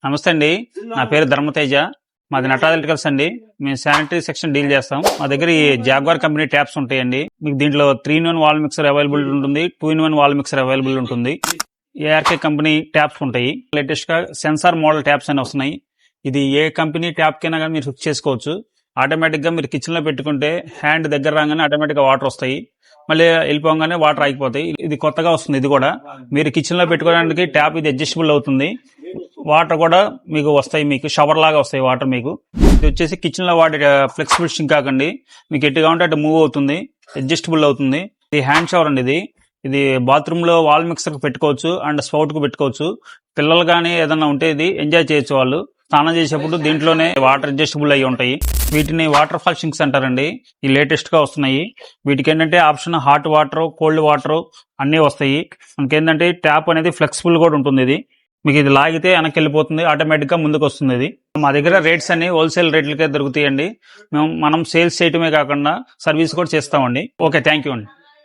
నమస్తే అండి. నా పేరు ధర్మతేజ. మాది నటరాజ్ ఎలక్ట్రికల్స్ అండి. మేము శానిటరీ సెక్షన్ డీల్ చేస్తాం. మా దగ్గర ఈ జాగ్వార్ కంపెనీ ట్యాప్స్ ఉంటాయండి. మీకు దీంట్లో 3-in-1 వాల్ మిక్సర్ అవైలబుల్ ఉంటుంది, 2-in-1 వాల్ మిక్సర్ అవైలబుల్ ఉంటుంది. ఏఆర్కే కంపెనీ ట్యాప్స్ ఉంటాయి. లేటెస్ట్ గా సెన్సార్ మోడల్ ట్యాప్స్ అని వస్తున్నాయి. ఇది ఏ కంపెనీ ట్యాప్ కైనా కానీ మీరు ఫిక్స్ చేసుకోవచ్చు. ఆటోమేటిక్ గా మీరు కిచెన్ లో పెట్టుకుంటే హ్యాండ్ దగ్గర రాగానే ఆటోమేటిక్ గా వాటర్ వస్తాయి, మళ్ళీ వెళ్ళిపోగానే వాటర్ ఆగిపోతాయి. ఇది కొత్తగా వస్తుంది. ఇది కూడా మీరు కిచెన్ లో పెట్టుకోవడానికి ట్యాప్ ఇది అడ్జస్టబుల్ అవుతుంది. వాటర్ కూడా మీకు వస్తాయి, మీకు షవర్ లాగా వస్తాయి వాటర్. మీకు ఇది వచ్చేసి కిచెన్ లో వాడే ఫ్లెక్సిబుల్ షింక్ కాకండి, మీకు ఎటు కావాలంటే అటు మూవ్ అవుతుంది, అడ్జస్టబుల్ అవుతుంది. ఇది హ్యాండ్ షవర్ అండి. ఇది బాత్రూమ్ లో వాల్ మిక్సర్ కు పెట్టుకోవచ్చు అండ్ స్పౌట్ కు పెట్టుకోవచ్చు. పిల్లలు కానీ ఏదన్నా ఉంటే ఇది ఎంజాయ్ చేయొచ్చు. వాళ్ళు స్నానం చేసేప్పుడు దీంట్లోనే వాటర్ అడ్జస్టబుల్ అయ్యి ఉంటాయి. వీటిని వాటర్ ఫాల్ షింక్స్ అంటారండి. ఈ లేటెస్ట్ గా వస్తున్నాయి. వీటికి ఏంటంటే option hot water, cold water అన్ని వస్తాయి. మనకేంటంటే ట్యాప్ అనేది ఫ్లెక్సిబుల్ కూడా ఉంటుంది. ఇది మీకు ఇది లాగితే వెనక్కి వెళ్ళిపోతుంది, ఆటోమేటిక్ గా ముందుకు వస్తుంది. ఇది మా దగ్గర రేట్స్ అన్ని హోల్సేల్ రేట్లకే దొరుకుతాయండి. మనం సేల్స్ చేయటమే కాకుండా సర్వీస్ కూడా చేస్తామండి. ఓకే, థ్యాంక్ యూ అండి.